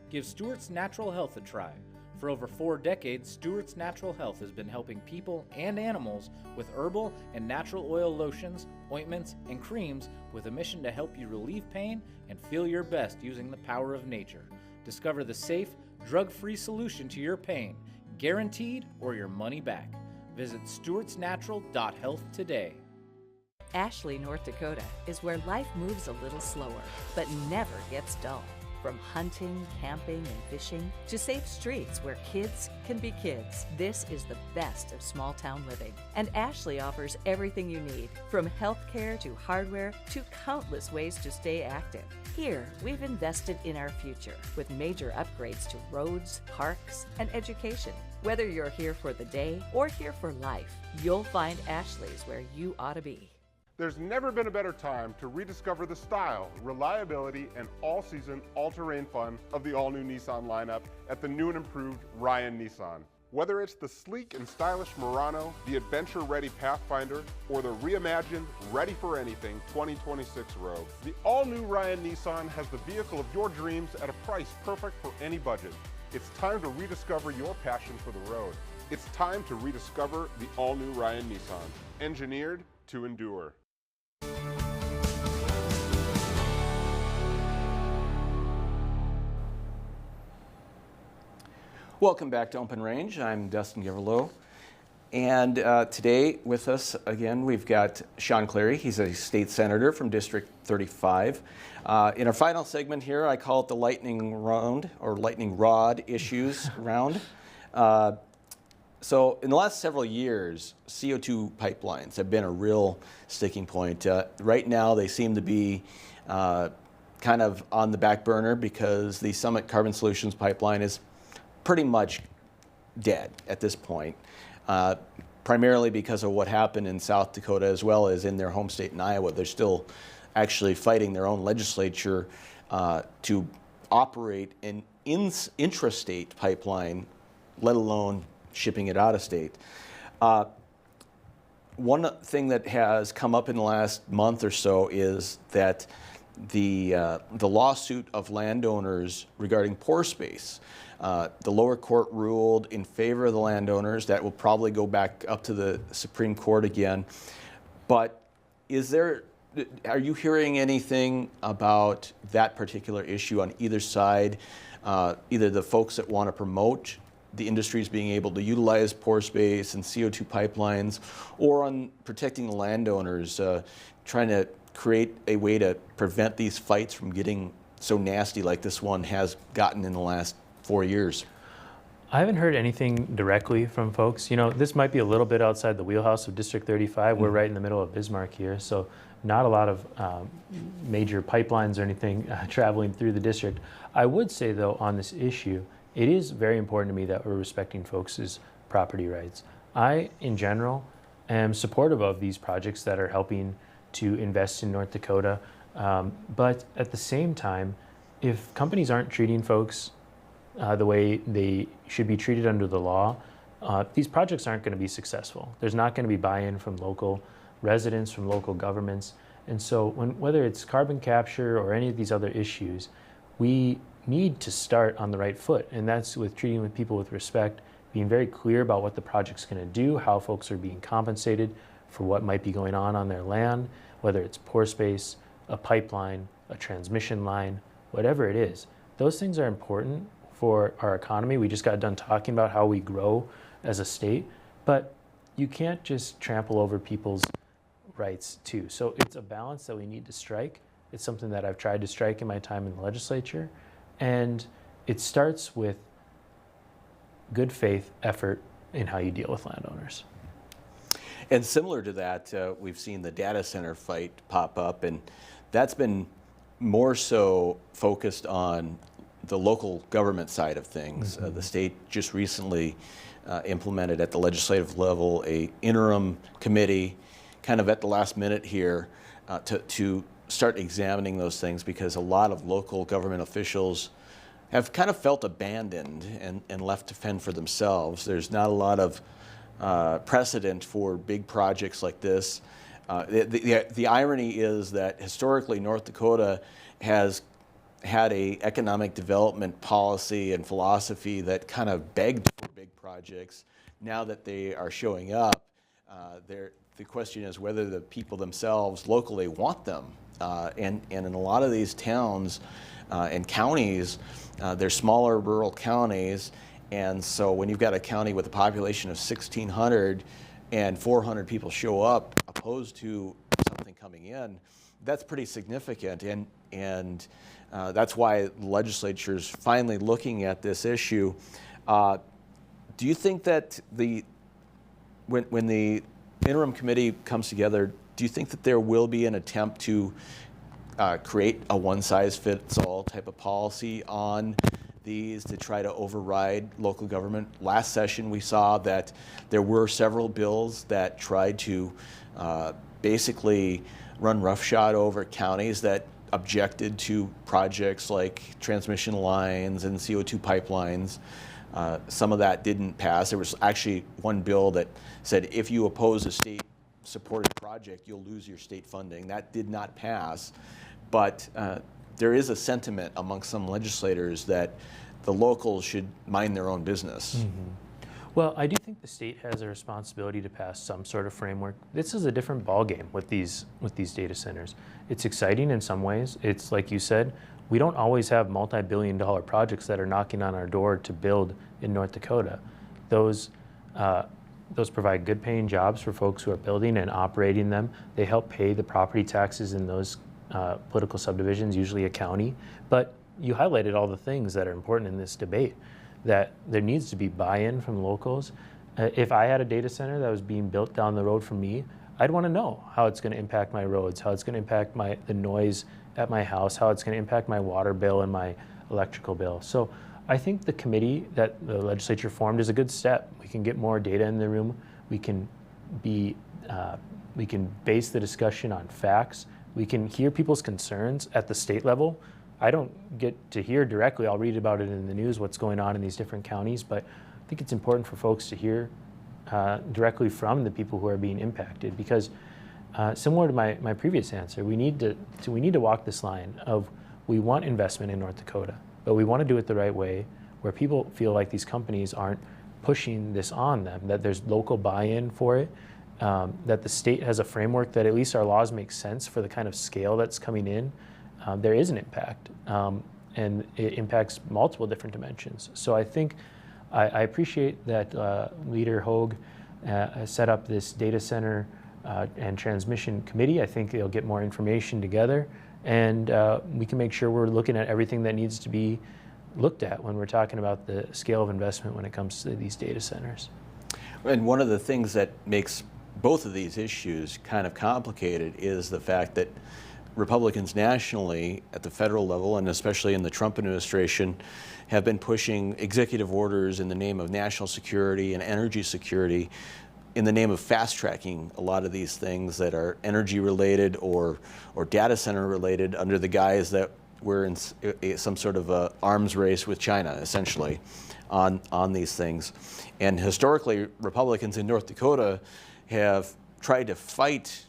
Give Stewart's Natural Health a try. For over 4 decades, Stewart's Natural Health has been helping people and animals with herbal and natural oil lotions, ointments, and creams with a mission to help you relieve pain and feel your best using the power of nature. Discover the safe, drug-free solution to your pain, guaranteed or your money back. Visit stewartsnatural.health today. Ashley, North Dakota is where life moves a little slower, but never gets dull. From hunting, camping, and fishing to safe streets where kids can be kids, this is the best of small town living. And Ashley offers everything you need, from healthcare to hardware to countless ways to stay active. Here, we've invested in our future with major upgrades to roads, parks, and education. Whether you're here for the day or here for life, you'll find Ashley's where you ought to be. There's never been a better time to rediscover the style, reliability, and all-season, all-terrain fun of the all-new Nissan lineup at the new and improved Ryan Nissan. Whether it's the sleek and stylish Murano, the adventure-ready Pathfinder, or the reimagined, ready-for-anything 2026 Rogue, the all-new Ryan Nissan has the vehicle of your dreams at a price perfect for any budget. It's time to rediscover your passion for the road. It's time to rediscover the all-new Ryan Nissan, engineered to endure. Welcome back to Open Range. I'm Dustin Giverlow. And today with us again, we've got Sean Cleary. He's a state senator from District 35. In our final segment here, I call it the lightning round or lightning rod issues round. So in the last several years, CO2 pipelines have been a real sticking point. Right now, they seem to be kind of on the back burner because the Summit Carbon Solutions pipeline is pretty much dead at this point, primarily because of what happened in South Dakota as well as in their home state in Iowa. They're still actually fighting their own legislature to operate an intrastate pipeline, let alone shipping it out of state. One thing that has come up in the last month or so is that the lawsuit of landowners regarding pore space. The lower court ruled in favor of the landowners. That will probably go back up to the Supreme Court again. But are you hearing anything about that particular issue on either side? Either the folks that want to promote the industries being able to utilize pore space and CO2 pipelines, or on protecting the landowners, trying to create a way to prevent these fights from getting so nasty like this one has gotten in the last 4 years? I haven't heard anything directly from folks. You know, this might be a little bit outside the wheelhouse of District 35. We're right in the middle of Bismarck here, so not a lot of major pipelines or anything traveling through the district. I would say, though, on this issue, it is very important to me that we're respecting folks' property rights. I, in general, am supportive of these projects that are helping to invest in North Dakota, but at the same time, if companies aren't treating folks the way they should be treated under the law, these projects aren't going to be successful. There's not going to be buy-in from local residents, from local governments. And so whether it's carbon capture or any of these other issues, we need to start on the right foot. And that's with treating with people with respect, being very clear about what the project's going to do, how folks are being compensated for what might be going on their land, whether it's pore space, a pipeline, a transmission line, whatever it is. Those things are important for our economy. We just got done talking about how we grow as a state, but you can't just trample over people's rights too. So it's a balance that we need to strike. It's something that I've tried to strike in my time in the legislature, and it starts with good faith effort in how you deal with landowners. And similar to that, we've seen the data center fight pop up, and that's been more so focused on the local government side of things. The state just recently implemented at the legislative level a interim committee kind of at the last minute here to start examining those things, because a lot of local government officials have kind of felt abandoned and left to fend for themselves. There's not a lot of precedent for big projects like this. The irony is that historically North Dakota has had a economic development policy and philosophy that kind of begged for big projects. Now that they are showing up, the question is whether the people themselves locally want them. And in a lot of these towns and counties, they're smaller rural counties, and so when you've got a county with a population of 1,600 and 400 people show up opposed to something coming in, that's pretty significant. And That's why the legislature is finally looking at this issue. Do you think that when the interim committee comes together, do you think that there will be an attempt to create a one-size-fits-all type of policy on these to try to override local government? Last session we saw that there were several bills that tried to basically run roughshod over counties that objected to projects like transmission lines and CO2 pipelines. Some of that didn't pass. There was actually one bill that said if you oppose a state-supported project, you'll lose your state funding. That did not pass. But there is a sentiment among some legislators that the locals should mind their own business. Mm-hmm. Well, I do think the state has a responsibility to pass some sort of framework. This is a different ballgame with these data centers. It's exciting in some ways. It's like you said, we don't always have multi-billion-dollar projects that are knocking on our door to build in North Dakota. Those provide good-paying jobs for folks who are building and operating them. They help pay the property taxes in those political subdivisions, usually a county. But you highlighted all the things that are important in this debate, that there needs to be buy-in from locals. If I had a data center that was being built down the road from me, I'd want to know how it's going to impact my roads, how it's going to impact the noise at my house, how it's going to impact my water bill and my electrical bill. So I think the committee that the legislature formed is a good step. We can get more data in the room. We can base the discussion on facts. We can hear people's concerns at the state level. I don't get to hear directly. I'll read about it in the news, what's going on in these different counties, but I think it's important for folks to hear directly from the people who are being impacted, because similar to my previous answer, we need to walk this line of we want investment in North Dakota, but we want to do it the right way, where people feel like these companies aren't pushing this on them, that there's local buy-in for it, that the state has a framework that at least our laws make sense for the kind of scale that's coming in. There is an impact, and it impacts multiple different dimensions. So I think I appreciate that Leader Hogue set up this data center and transmission committee. I think they'll get more information together, and we can make sure we're looking at everything that needs to be looked at when we're talking about the scale of investment when it comes to these data centers. And one of the things that makes both of these issues kind of complicated is the fact that Republicans nationally at the federal level, and especially in the Trump administration, have been pushing executive orders in the name of national security and energy security, in the name of fast-tracking a lot of these things that are energy related or data center related, under the guise that we're in some sort of a arms race with China, essentially, on these things. And historically, Republicans in North Dakota have tried to fight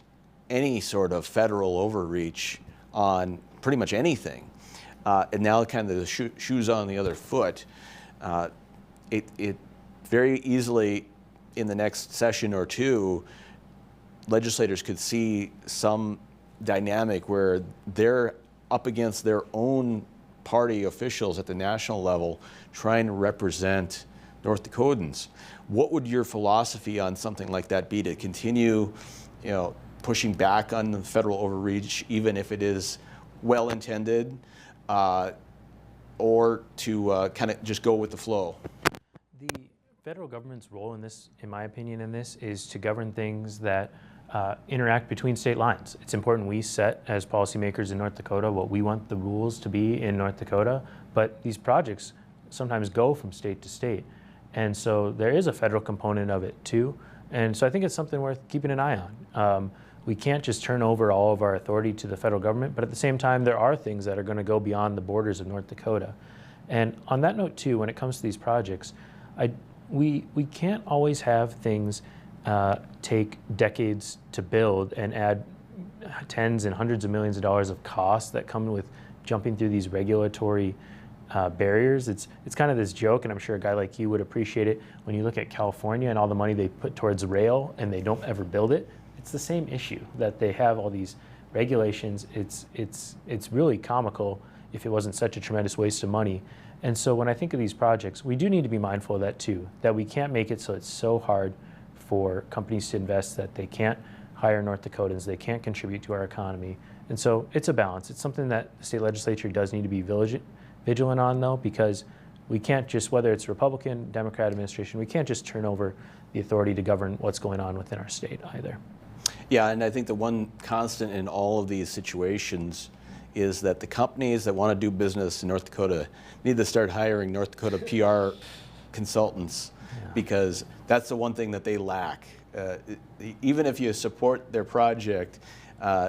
any sort of federal overreach on pretty much anything. And now kind of the shoes on the other foot. It very easily, in the next session or two, legislators could see some dynamic where they're up against their own party officials at the national level trying to represent North Dakotans. What would your philosophy on something like that be, to continue, pushing back on the federal overreach, even if it is well-intended, or to kind of just go with the flow? The federal government's role in this, in my opinion, is to govern things that interact between state lines. It's important we set, as policymakers in North Dakota, what we want the rules to be in North Dakota, but these projects sometimes go from state to state. And so there is a federal component of it too. And so I think it's something worth keeping an eye on. We can't just turn over all of our authority to the federal government, but at the same time, there are things that are going to go beyond the borders of North Dakota. And on that note too, when it comes to these projects, we can't always have things take decades to build and add tens and hundreds of millions of dollars of costs that come with jumping through these regulatory barriers. It's kind of this joke, and I'm sure a guy like you would appreciate it, when you look at California and all the money they put towards rail and they don't ever build it. It's the same issue, that they have all these regulations. It's really comical if it wasn't such a tremendous waste of money. And so when I think of these projects, we do need to be mindful of that too, that we can't make it so it's so hard for companies to invest that they can't hire North Dakotans, they can't contribute to our economy. And so it's a balance. It's something that the state legislature does need to be vigilant on, though, because we can't just, whether it's Republican, Democrat administration, we can't just turn over the authority to govern what's going on within our state either. Yeah, and I think the one constant in all of these situations is that the companies that want to do business in North Dakota need to start hiring North Dakota PR consultants, because that's the one thing that they lack. Even if you support their project,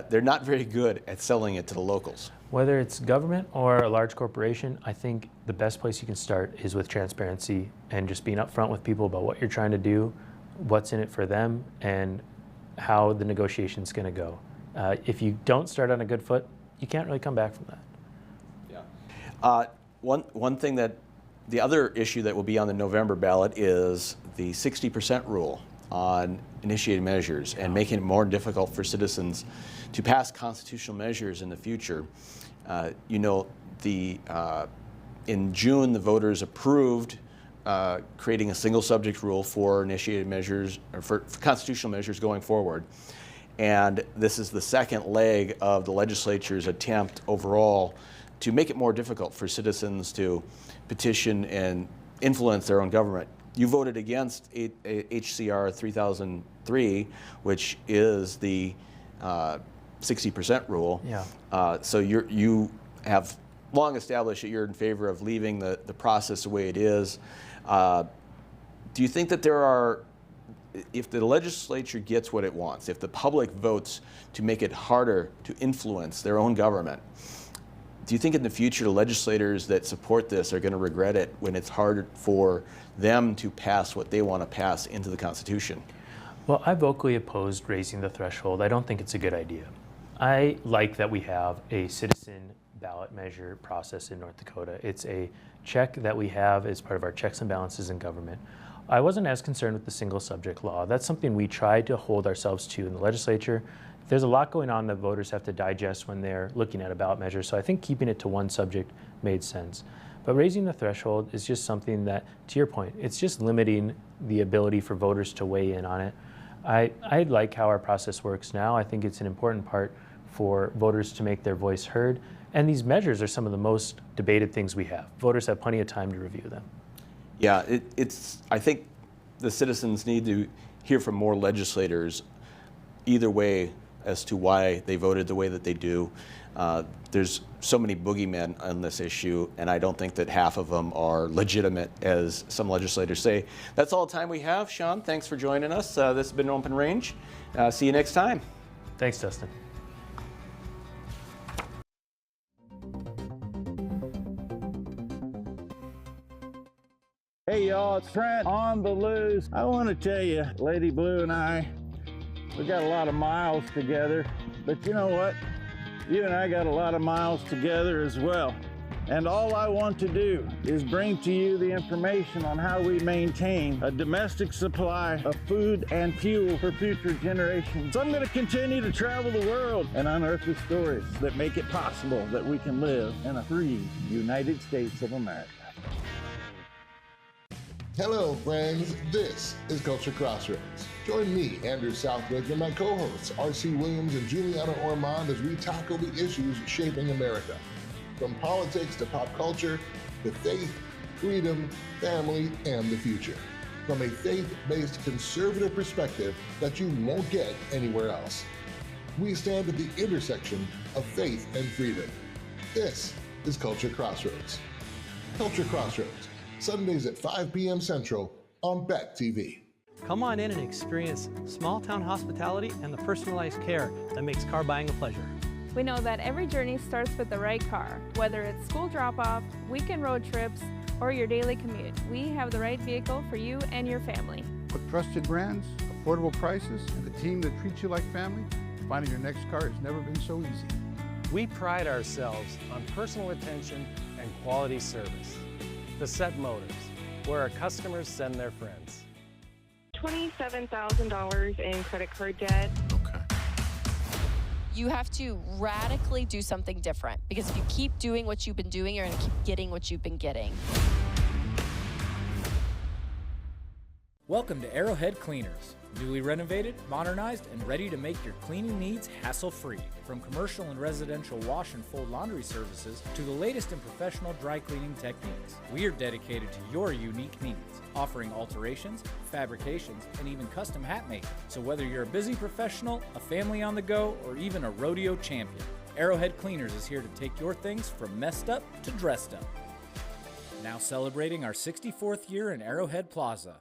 they're not very good at selling it to the locals. Whether it's government or a large corporation, I think the best place you can start is with transparency and just being upfront with people about what you're trying to do, what's in it for them, and how the negotiation's going to go. If you don't start on a good foot, you can't really come back from that. One thing that, the other issue that will be on the November ballot is the 60% rule on initiated measures and making it more difficult for citizens to pass constitutional measures in the future. You know, in June, the voters approved creating a single subject rule for initiated measures, or for constitutional measures going forward. And this is the second leg of the legislature's attempt overall to make it more difficult for citizens to petition and influence their own government. You voted against HCR 3003, which is the 60% rule. Yeah. So you have long established that you're in favor of leaving the process the way it is. Do you think that there are, if the legislature gets what it wants, if the public votes to make it harder to influence their own government, do you think in the future the legislators that support this are going to regret it when it's hard for them to pass what they want to pass into the Constitution? Well, I vocally opposed raising the threshold. I don't think it's a good idea. I like that we have a citizen ballot measure process in North Dakota. It's a check that we have as part of our checks and balances in government. I wasn't as concerned with the single subject law. That's something we tried to hold ourselves to in the legislature. There's a lot going on that voters have to digest when they're looking at a ballot measure, so I think keeping it to one subject made sense. But raising the threshold is just something that, to your point, it's just limiting the ability for voters to weigh in on it. I like how our process works now. I think it's an important part for voters to make their voice heard. And these measures are some of the most debated things we have. Voters have plenty of time to review them. Yeah, I think the citizens need to hear from more legislators either way as to why they voted the way that they do. There's so many boogeymen on this issue, and I don't think that half of them are legitimate, as some legislators say. That's all the time we have. Sean, thanks for joining us. This has been Open Range. See you next time. Thanks, Dustin. Hey y'all, it's Trent on the loose. I want to tell you, Lady Blue and I, we got a lot of miles together, but you know what? You and I got a lot of miles together as well. And all I want to do is bring to you the information on how we maintain a domestic supply of food and fuel for future generations. So I'm going to continue to travel the world and unearth the stories that make it possible that we can live in a free United States of America. Hello, friends. This is Culture Crossroads. Join me, Andrew Southwick, and my co-hosts, R.C. Williams and Juliana Ormond, as we tackle the issues shaping America. From politics to pop culture, to faith, freedom, family, and the future. From a faith-based conservative perspective that you won't get anywhere else. We stand at the intersection of faith and freedom. This is Culture Crossroads. Culture Crossroads, Sundays at 5 p.m. Central on Beck TV. Come on in and experience small town hospitality and the personalized care that makes car buying a pleasure. We know that every journey starts with the right car. Whether it's school drop-off, weekend road trips, or your daily commute, we have the right vehicle for you and your family. With trusted brands, affordable prices, and a team that treats you like family, finding your next car has never been so easy. We pride ourselves on personal attention and quality service. Facet Motors, where our customers send their friends. $27,000 in credit card debt. You have to radically do something different, because if you keep doing what you've been doing, you're going to keep getting what you've been getting. Welcome to Arrowhead Cleaners. Newly renovated, modernized, and ready to make your cleaning needs hassle-free. From commercial and residential wash and fold laundry services to the latest in professional dry cleaning techniques, we are dedicated to your unique needs, offering alterations, fabrications, and even custom hat making. So whether you're a busy professional, a family on the go, or even a rodeo champion, Arrowhead Cleaners is here to take your things from messed up to dressed up. Now celebrating our 64th year in Arrowhead Plaza.